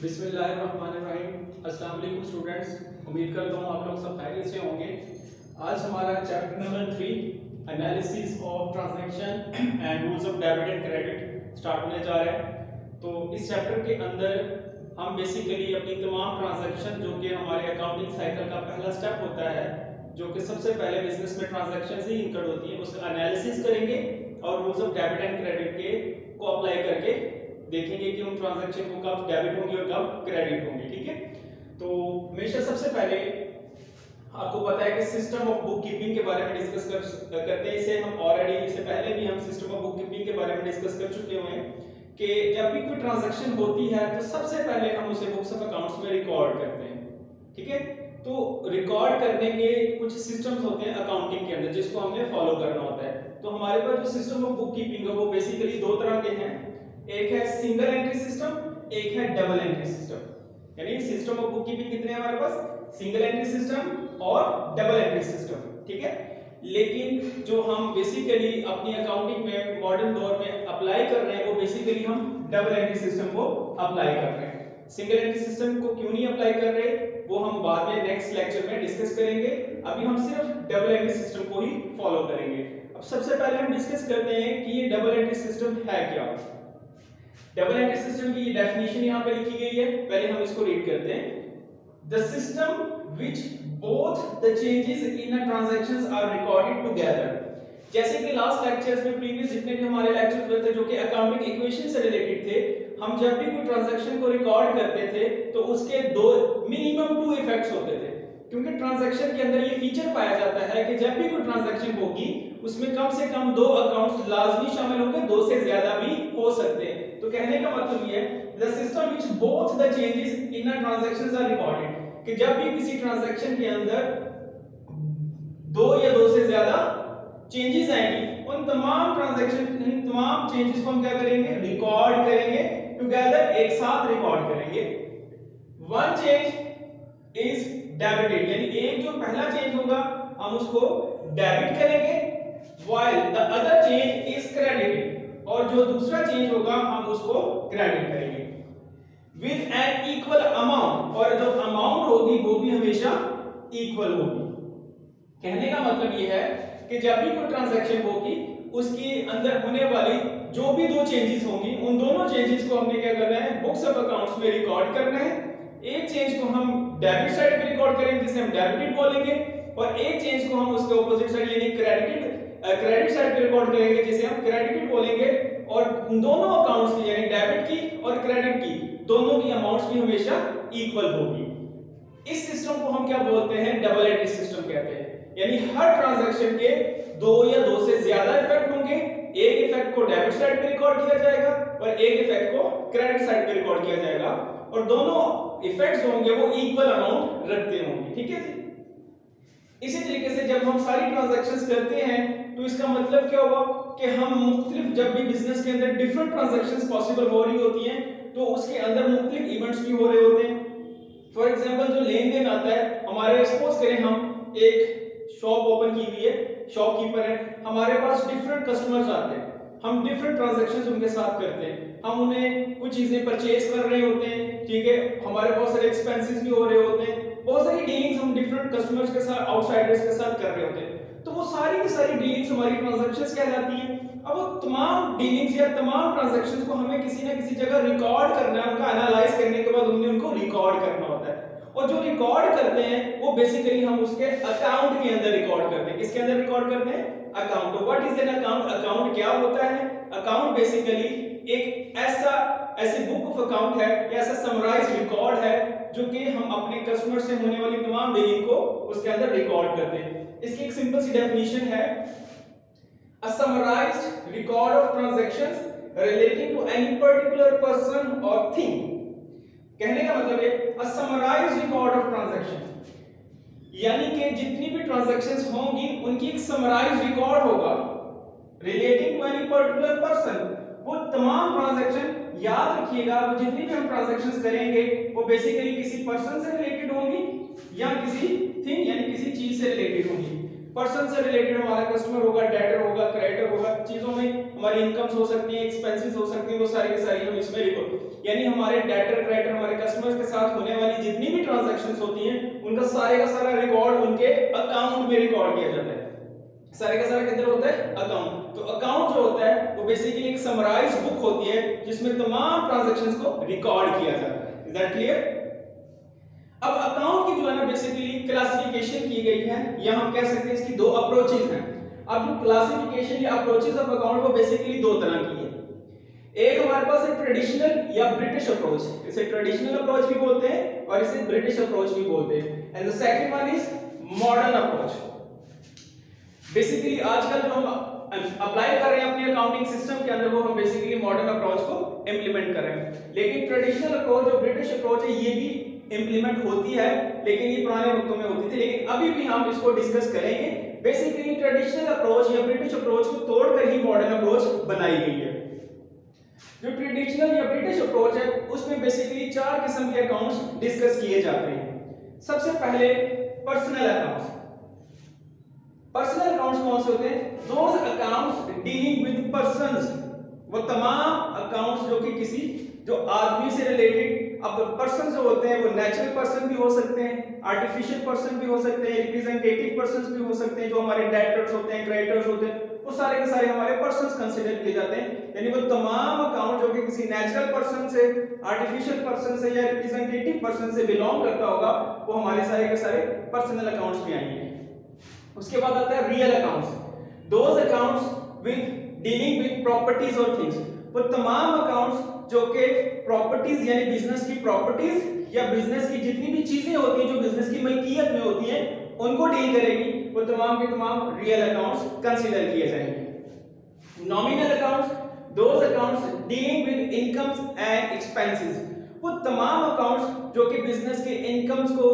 बिस्मिल्लाहिर्रहमानिर्रहीम। अस्सलाम वालेकुम स्टूडेंट्स, उम्मीद करता हूँ आप लोग सब खैरियत से होंगे। आज हमारा chapter number 3 analysis of transaction and rules of debit and credit start होने जा रहा है। तो इस चैप्टर के अंदर हम बेसिकली अपनी तमाम ट्रांजैक्शन जो कि हमारे अकाउंटिंग साइकिल का पहला स्टेप होता है, जो कि सबसे पहले बिजनेस में ट्रांजैक्शन ही इंक्लूड होती है, उसका एनालिसिस करेंगे और rules of debit and credit के को अप्लाई करके देखेंगे कि उन ट्रांजैक्शन को कब डेबिट होंगे और कब क्रेडिट होंगे। ठीक है, तो हमेशा सबसे पहले आपको पता है कि सिस्टम ऑफ बुक कीपिंग के बारे में डिस्कस करते हैं। इसे हम ऑलरेडी इससे पहले भी हम सिस्टम ऑफ बुक कीपिंग के बारे में डिस्कस कर चुके हुए हैं कि जब भी कोई ट्रांजैक्शन होती है तो सबसे पहले हम उसे बुक्स ऑफ अकाउंट्स में रिकॉर्ड करते हैं। ठीक है, तो रिकॉर्ड करने के कुछ सिस्टम्स होते हैं अकाउंटिंग के अंदर जिसको हमने फॉलो करना होता है। तो हमारे पास जो सिस्टम ऑफ बुक कीपिंग है वो बेसिकली दो तरह के हैं, एक है सिंगल एंट्री सिस्टम, एक है डबल एंट्री सिस्टम। यानी सिस्टम ऑफ बुक कीपिंग कितने हैं हमारे पास, सिंगल एंट्री सिस्टम और डबल एंट्री सिस्टम। ठीक है, लेकिन जो हम बेसिकली अपनी अकाउंटिंग में मॉडर्न दौर में अप्लाई कर रहे हैं वो बेसिकली हम डबल एंट्री सिस्टम को अप्लाई कर रहे हैं। सिंगल एंट्री सिस्टम को क्यों नहीं अप्लाई कर रहे वो हम बाद में नेक्स्ट लेक्चर में डिस्कस करेंगे। अभी हम सिर्फ डबल एंट्री सिस्टम को ही फॉलो करेंगे। अब सबसे पहले हम डिस्कस करते हैं कि ये डबल एंट्री सिस्टम है क्या। डबल एंट्री सिस्टम की डेफिनेशन यहां पे लिखी गई है, पहले हम इसको रीड करते हैं। The system which both the changes in a transactions are recorded together. जैसे कि लास्ट लेक्चर्स में प्रीवियस जितने भी हमारे लेक्चर्स हुए थे जो कि अकाउंटिंग इक्वेशन से रिलेटेड थे, हम जब भी कोई ट्रांजैक्शन को रिकॉर्ड करते थे तो उसके दो मिनिमम 2 इफेक्ट्स होते थे, क्योंकि ट्रांजैक्शन के अंदर ये फीचर पाया जाता है कि जब भी कोई ट्रांजैक्शन होगी उसमें कम से कम 2 अकाउंट्स लाजमी शामिल होंगे, 2 से ज्यादा भी हो सकते हैं। तो कहने का मतलब ये है the system which both the changes in a transactions are recorded, कि जब भी किसी ट्रांजैक्शन के अंदर 2 या 2 से ज्यादा चेंजेस आएंगी उन तमाम ट्रांजैक्शन तमाम चेंजेस को हम क्या करेंगे, रिकॉर्ड करेंगे टुगेदर, एक साथ रिकॉर्ड करेंगे। वन चेंज इज डेबिटेड, यानी एक जो पहला चेंज होगा हम उसको डेबिट करेंगे, while the other change is credited, और जो दूसरा चेंज होगा हम उसको क्रेडिट करेंगे विद एन इक्वल अमाउंट, और जो अमाउंट होगी वो भी हमेशा इक्वल होगी। कहने का मतलब ये है कि जब भी कोई ट्रांजैक्शन होगी उसके अंदर होने वाली जो भी 2 चेंजेस होंगी उन दोनों चेंजेस को हमने क्या करना है, बुक्स ऑफ अकाउंट्स में रिकॉर्ड करना है। एक चेंज को हम डेबिट साइड पे रिकॉर्ड करेंगे जिसे हम डेबिटेड बोलेंगे, और एक चेंज को हम उसके ऑपोजिट साइड यानी क्रेडिट साइड पे रिकॉर्ड करेंगे जिसे हम क्रेडिटेड बोलेंगे, और दोनों अकाउंट्स की यानी डेबिट की और क्रेडिट की दोनों की अमाउंट्स भी हमेशा इक्वल होगी। इस सिस्टम को हम क्या बोलते हैं, डबल एंट्री सिस्टम कहते हैं। यानी हर ट्रांजैक्शन के 2 या 2 से ज्यादा इफेक्ट होंगे, एक इफेक्ट को डेबिट साइड पे रिकॉर्ड किया जाएगा और एक इफेक्ट को क्रेडिट साइड पे रिकॉर्ड किया जाएगा, और दोनों इफेक्ट्स होंगे वो इक्वल अमाउंट रखते होंगे। ठीक है जी, इसी तरीके से जब हम सारी ट्रांजैक्शंस करते हैं तो इसका मतलब क्या होगा कि हम मुख्तलिफ जब भी बिजनेस के अंदर डिफरेंट ट्रांजैक्शंस पॉसिबल हो रही होती हैं तो उसके अंदर मुख्तलिफ इवेंट्स भी हो रहे होते हैं। फॉर एग्जांपल जो लेन देन आता है, हमारे सपोज करें हम एक शॉप ओपन की हुई है, शॉपकीपर है, हमारे पास डिफरेंट कस्टमर्स आते हैं, हम डिफरेंट ट्रांजैक्शंस उनके साथ करते हैं, हम उन्हें कुछ चीजें परचेज कर रहे होते हैं। ठीक है, हमारे बहुत सारे एक्सपेंसेस भी हो रहे होते हैं, बहुत सारी डीलिंग्स हम डिफरेंट कस्टमर्स के साथ, आउटसाइडर्स के साथ कर रहे होते हैं, तो वो सारी की सारी डीलिंग्स हमारी ट्रांजैक्शंस कहलाती हैं। अब वो तमाम डीलिंग्स या तमाम ट्रांजैक्शंस को हमें किसी ना किसी जगह रिकॉर्ड करना है, उनका एनालाइज करने के बाद हमने उनको रिकॉर्ड करना होता है, और जो रिकॉर्ड करते हैं वो बेसिकली हम उसके अकाउंट के अंदर रिकॉर्ड करते हैं। किसके अंदर रिकॉर्ड करते हैं, अकाउंट। तो what is an account, account क्या होता है, अकाउंट बेसिकली एक ऐसी बुक ऑफ अकाउंट है या ऐसा समराइज रिकॉर्ड है जो कि हम अपने कस्टमर से होने वाली तमाम डीलिंग को उसके अंदर रिकॉर्ड करते हैं। इसकी एक सिंपल सी डेफिनेशन है, a summarised record of transactions relating to any particular person और थिंग। कहने का मतलब है a summarised record of transactions, यानी कि जितनी भी ट्रांजैक्शंस होंगी उनकी एक समराइज्ड रिकॉर्ड होगा relating to any particular person. वो तमाम ट्रांजैक्शन याद रखिएगा, वो जितनी भी हम ट्रांजैक्शंस करेंगे वो बेसिकली किसी पर्सन से रिलेटेड होंगी या किसी थिंग यानी किसी चीज से रिलेटेड होंगी। पर्सन से रिलेटेड हमारा कस्टमर होगा, डेटर होगा, क्रेडिटर होगा, चीजों में हमारी इनकम्स हो सकती हैं, एक्सपेंसेस हो सकती हैं, वो सारी की सारी हम इसमें रिकॉर्ड, यानी हमारे डेटर क्रेडिटर हमारे कस्टमर्स के साथ होने वाली जितनी भी ट्रांजैक्शंस होती हैं उनका सारे का सारा रिकॉर्ड उनके अकाउंट में रिकॉर्ड किया जाता है। सारे का सारा किधर होता है? अकाउंट। तो अकाउंट जो होता है वो बेसिकली एक समराइज बुक होती है जिसमें तमाम ट्रांजैक्शंस को रिकॉर्ड किया जाता है। Is that clear? अब अकाउंट की जो है ना बेसिकली क्लासिफिकेशन की गई है, या हम कह सकते हैं इसकी दो अप्रोचेस हैं। अब जो क्लासिफिकेशन या अप्रोचेस ऑफ अकाउंट वो बेसिकली दो तरह की है। एक हमारे पास है ट्रेडिशनल या ब्रिटिश अप्रोच, इसे ट्रेडिशनल अप्रोच भी बोलते हैं और इसे ब्रिटिश अप्रोच भी बोलते हैं। And the second one is modern approach. Basically आजकल जो हम अप्लाई कर रहे हैं अपने अकाउंटिंग सिस्टम के अंदर वो हम बेसिकली मॉडर्न अप्रोच को इंप्लीमेंट कर रहे हैं। लेकिन ट्रेडिशनल अप्रोच जो ब्रिटिश अप्रोच है ये भी इंप्लीमेंट होती है, लेकिन ये पुराने वक्तों में होती थी, लेकिन अभी भी हम इसको डिस्कस करेंगे। बेसिकली ट्रेडिशनल अप्रोच या ब्रिटिश अप्रोच को तोड़कर ही मॉडर्न अप्रोच बनाई गई है। जो ट्रेडिशनल या ब्रिटिश अप्रोच है उसमें बेसिकली चार किस्म के अकाउंट्स डिस्कस किए जाते हैं। सबसे पहले पर्सनल अकाउंट्स। पर्सनल अकाउंट्स कौन से होते हैं? Those accounts dealing with persons, वो तमाम अकाउंट्स जो कि किसी जो आदमी से रिलेटेड, अब पर्सन जो होते हैं वो नेचुरल पर्सन भी हो सकते हैं, आर्टिफिशियल पर्सन भी हो सकते हैं, रिप्रेजेंटेटिव पर्संस भी हो सकते हैं, जो हमारे डेटर्स होते हैं, क्रेडिटर्स होते हैं, वो सारे के सारे हमारे पर्संस कंसीडर किए जाते हैं। यानी वो तमाम अकाउंट जो कि किसी नेचुरल पर्सन से, आर्टिफिशियल पर्सन से या रिप्रेजेंटेटिव पर्सन से बिलोंग करता होगा वो हमारे सारे के सारे पर्सनल अकाउंट्स में आएंगे। उसके बाद आता है real accounts, those accounts with dealing with properties और थिंग्स, वो तमाम अकाउंट्स जो कि प्रॉपर्टीज यानी बिजनेस की प्रॉपर्टीज या बिजनेस की जितनी भी चीजें होती हैं जो बिजनेस की मलकियत में होती हैं उनको डील करेगी, वो तमाम के तमाम रियल अकाउंट्स कंसीडर किए जाएंगे। Nominal accounts, those accounts dealing with incomes and expenses, वो तमाम अकाउंट्स जो कि बिजनेस के इनकम्स को,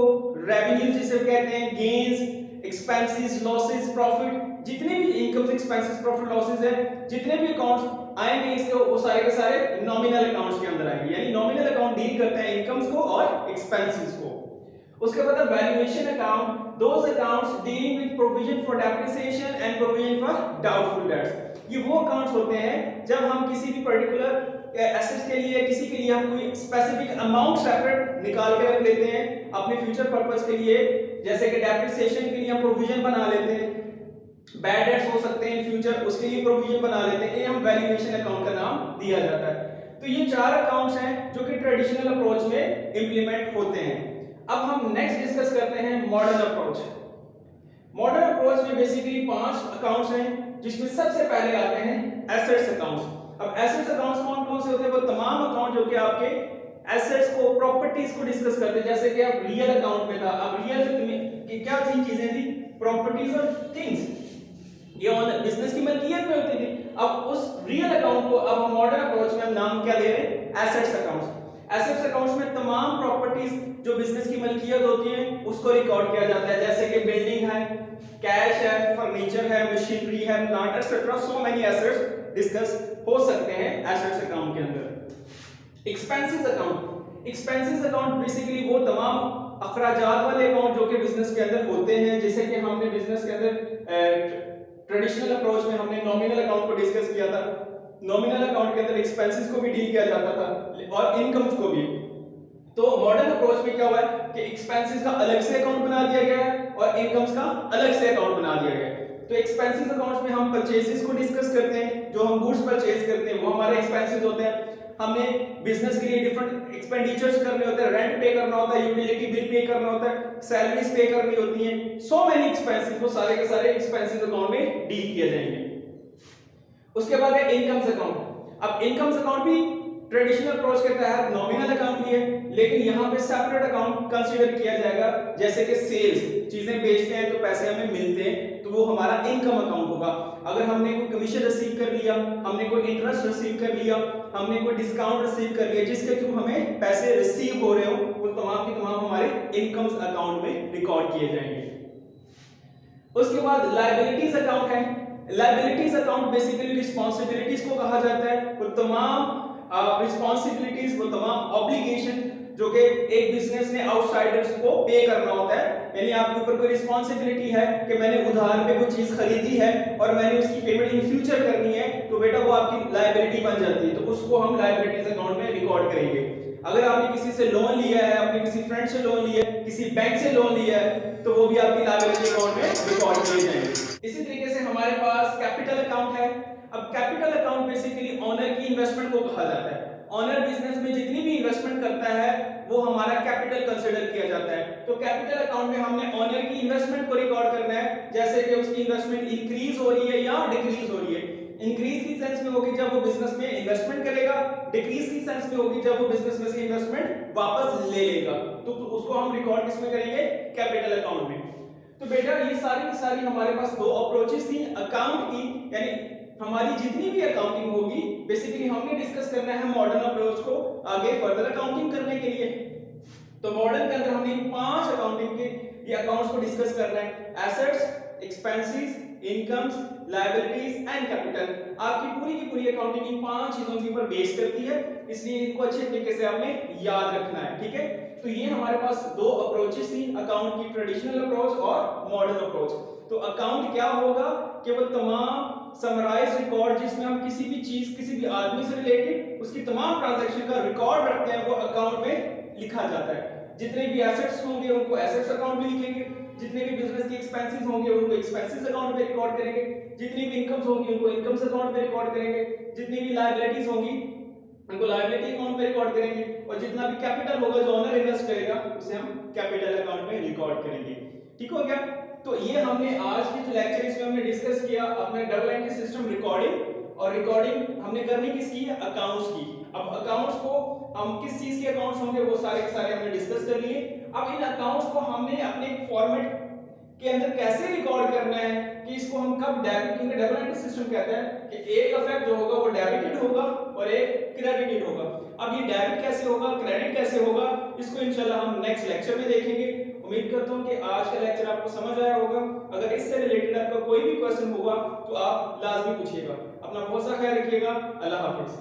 रेवेन्यू जिसे कहते हैं, गेन्स, एक्सपेंसेस, लॉसेस, प्रॉफिट, जितने भी इनकम्स, एक्सपेंसेस, प्रॉफिट, लॉसेस है, जितने भी अकाउंट्स आएंगे इसके वो सारे के सारे नॉमिनल अकाउंट्स के अंदर आएंगे। यानी नॉमिनल अकाउंट डील करते हैं इनकम्स को और एक्सपेंसेस को। उसके बाद valuation account, those accounts dealing with provision for depreciation and provision for doubtful debts, ये वो अकाउंट्स होते हैं जब हम किसी भी पर्टिकुलर एसेट के लिए, किसी के लिए हम कोई स्पेसिफिक अमाउंट सेपरेट निकाल के रख लेते हैं अपने फ्यूचर पर्पस के लिए, जैसे कि डेप्रिसिएशन के लिए हम प्रोविजन बना लेते हैं, बैड डेट्स हो सकते हैं इन फ्यूचर, उसके लिए प्रोविजन बना लेते हैं, ये हम वैल्यूएशन अकाउंट का नाम दिया जाता है। तो ये चार अकाउंट्स हैं जो कि ट्रेडिशनल अप्रोच में इंप्लीमेंट होते हैं। अब हम नेक्स्ट डिस्कस करते हैं मॉडर्न अप्रोच। मॉडर्न अप्रोच में बेसिकली 5 अकाउंट्स हैं जिसमें सबसे पहले आते हैं एसेट्स अकाउंट्स। अब एसेट्स अकाउंट्स कौन कौन से होते हैं? वो तमाम अकाउंट जो कि आपके एसेट्स को, प्रॉपर्टीज को डिस्कस करते हैं, जैसे कि अब रियल अकाउंट में था, अब रियल में क्या तीन चीजें थी? प्रॉपर्टीज और थिंग्स, ये ऑन बिजनेस की मलकियत में होती थी। अब उस रियल अकाउंट को अब हम मॉडर्न अप्रोच में हम नाम क्या दे रहे हैं? Assets accounts. एसेट्स अकाउंट्स में तमाम प्रॉपर्टीज जो बिजनेस की मलकियत होती है उसको रिकॉर्ड किया जाता है, जैसे कि बिल्डिंग है, कैश है, फर्नीचर है, मशीनरी है, plant etcetera, so many assets discuss हो सकते हैं एसेट्स अकाउंट के अंदर। Expenses account, expenses account basically वो तमाम अखराजात वाले अकाउंट जो कि बिजनेस के अंदर होते हैं, जैसे कि हमने बिजनेस के अंदर ट्रेडिशनल अप्रोच में हमने नॉमिनल अकाउंट को डिस्कस किया था। नॉमिनल अकाउंट के अंदर एक्सपेंसेस को भी डील किया जाता था और इनकम्स को भी। तो मॉडर्न अप्रोच में क्या हुआ है कि एक्सपेंसेस का अलग से अकाउंट बना दिया गया है और इनकम्स का अलग से अकाउंट बना दिया गया है। तो एक्सपेंसेस अकाउंट्स में हम परचेसेस को डिस्कस करते हैं, जो हम गुड्स परचेज करते हैं वो हमारे एक्सपेंसेस होते हैं। हमने बिजनेस के लिए डिफरेंट एक्सपेंडिचर्स करने होते हैं, रेंट पे करना होता है, यूटिलिटी बिल पे करना होता है, सैलरीज पे करनी होती हैं, सो मेनी एक्सपेंसेस, वो सारे के सारे एक्सपेंसेस अकाउंट में डील किए जाएंगे। उसके बाद है इनकम्स अकाउंट। अब इनकम्स अकाउंट भी ट्रेडिशनल अप्रोच के तहत नॉमिनल अकाउंट ही है, लेकिन यहाँ पे सेपरेट अकाउंट कंसीडर किया जाएगा, जैसे कि सेल्स, चीजें बेचते हैं तो पैसे हमें मिलते हैं तो वो हमारा इनकम अकाउंट होगा। अगर हमने कोई कमीशन रिसीव कर लिया, हमने कोई इंटरेस्ट रिसीव कर लिया, हमने कोई डिस्काउंट रिसीव कर लिया जिसके थ्रू हमें पैसे रिसीव हो रहे हो, वो तमाम की तमाम हमारे इनकम्स अकाउंट में रिकॉर्ड किए जाएंगे। उसके बाद लायबिलिटीज अकाउंट है। लायबिलिटीज अकाउंट बेसिकली रिस्पांसिबिलिटीज को कहा जाता है, वो तमाम रिस्पांसिबिलिटीज, वो तमाम ऑब्लिगेशन जो कि एक बिजनेस ने आउटसाइडर्स को पे करना होता है, यानी आपके ऊपर कोई रिस्पॉन्सिबिलिटी है कि मैंने उधार पे कोई चीज खरीदी है और मैंने उसकी पेमेंट इन फ्यूचर करनी है, तो बेटा वो आपकी लायबिलिटी बन जाती है, तो उसको हम लायबिलिटीज अकाउंट में रिकॉर्ड करेंगे। अगर आपने किसी से लोन लिया है, अपने किसी फ्रेंड से लोन लिया है, किसी बैंक से लोन लिया है, तो वो भी आपकी लायबिलिटी अकाउंट में रिकॉर्ड किए जाएंगे। इसी तरीके से हमारे पास कैपिटल अकाउंट है। अब कैपिटल अकाउंट बेसिकली ओनर की इन्वेस्टमेंट को कहा जाता है। ओनर बिजनेस में जितनी भी इन्वेस्टमेंट करता है वो हमारा कैपिटल कंसीडर किया जाता है। तो कैपिटल अकाउंट में हमने ओनर की इन्वेस्टमेंट को रिकॉर्ड करना है, जैसे कि उसकी इन्वेस्टमेंट इंक्रीज हो रही है या डिक्रीज हो रही है। इंक्रीज की सेंस में होगी जब वो बिजनेस में इन्वेस्टमेंट करेगा, डिक्रीज की सेंस में होगी जब वो बिजनेस में से इन्वेस्टमेंट वापस ले लेगा, तो उसको हम रिकॉर्ड किसमें करेंगे? कैपिटल अकाउंट में। तो बेटा ये सारी की सारी हमारे पास दो अप्रोचेस थी अकाउंट की, यानी हमारी जितनी भी अकाउंटिंग होगी बेसिकली हमने डिस्कस करना है मॉडर्न अप्रोच को आगे फर्दर अकाउंटिंग करने के लिए। तो मॉडर्न के अंदर हमने 5 अकाउंटिंग के ये अकाउंट्स को डिस्कस करना है, assets, expenses, incomes, liabilities and capital. आपकी पूरी की पूरी अकाउंटिंग इन 5 चीजों के ऊपर बेस करती है, इसलिए इनको अच्छे तरीके से आपने याद रखना है, ठीक है। तो ये हमारे पास दो अप्रोचेस थी अकाउंट की, ट्रेडिशनल अप्रोच और मॉडर्न अप्रोच। तो अकाउंट क्या होगा कि वो तमाम समराइज रिकॉर्ड जिसमें हम किसी भी चीज, किसी भी आदमी से रिलेटेड उसकी तमाम ट्रांजैक्शन का रिकॉर्ड रखते हैं, वो अकाउंट में लिखा जाता है। जितने भी एसेट्स होंगे उनको एसेट्स अकाउंट में लिखेंगे, जितने भी बिजनेस के एक्सपेंसेस होंगे उनको एक्सपेंसेस अकाउंट में रिकॉर्ड करेंगे, जितनी भी इनकम्स होंगी उनको इनकम्स अकाउंट में रिकॉर्ड करेंगे, जितनी भी लायबिलिटीज होंगी उनको लायबिलिटी अकाउंट में रिकॉर्ड करेंगे, और जितना भी कैपिटल होगा जो ओनर इन्वेस्ट करेगा उसे हम कैपिटल अकाउंट में रिकॉर्ड करेंगे। ठीक हो गया। तो ये हमने आज के जो लेक्चर इसमें हमने डिस्कस किया अपने डबल एंट्री सिस्टम रिकॉर्डिंग, और रिकॉर्डिंग हमने करनी किसकी है? अकाउंट्स की। अब अकाउंट्स को हम किस चीज के अकाउंट्स होंगे वो सारे के सारे हमने डिस्कस कर लिए। अब इन अकाउंट्स को हमने अपने फॉर्मेट के अंदर कैसे रिकॉर्ड करना है कि इसको हम कब डेबिट, क्योंकि डबल एंट्री सिस्टम कहता है कि एक इफेक्ट जो होगा वो डेबिटेड होगा और एक क्रेडिटेड होगा। अब ये डेबिट कैसे होगा, क्रेडिट कैसे होगा, इसको इंशाल्लाह हम नेक्स्ट लेक्चर में देखेंगे। उम्मीद करता हूं कि आज का लेक्चर आपको समझ आया होगा। अगर इससे रिलेटेड आपका कोई भी क्वेश्चन होगा तो आप लाजमी पूछिएगा। अपना बहुत सा ख्याल रखिएगा। अल्लाह हाफिज।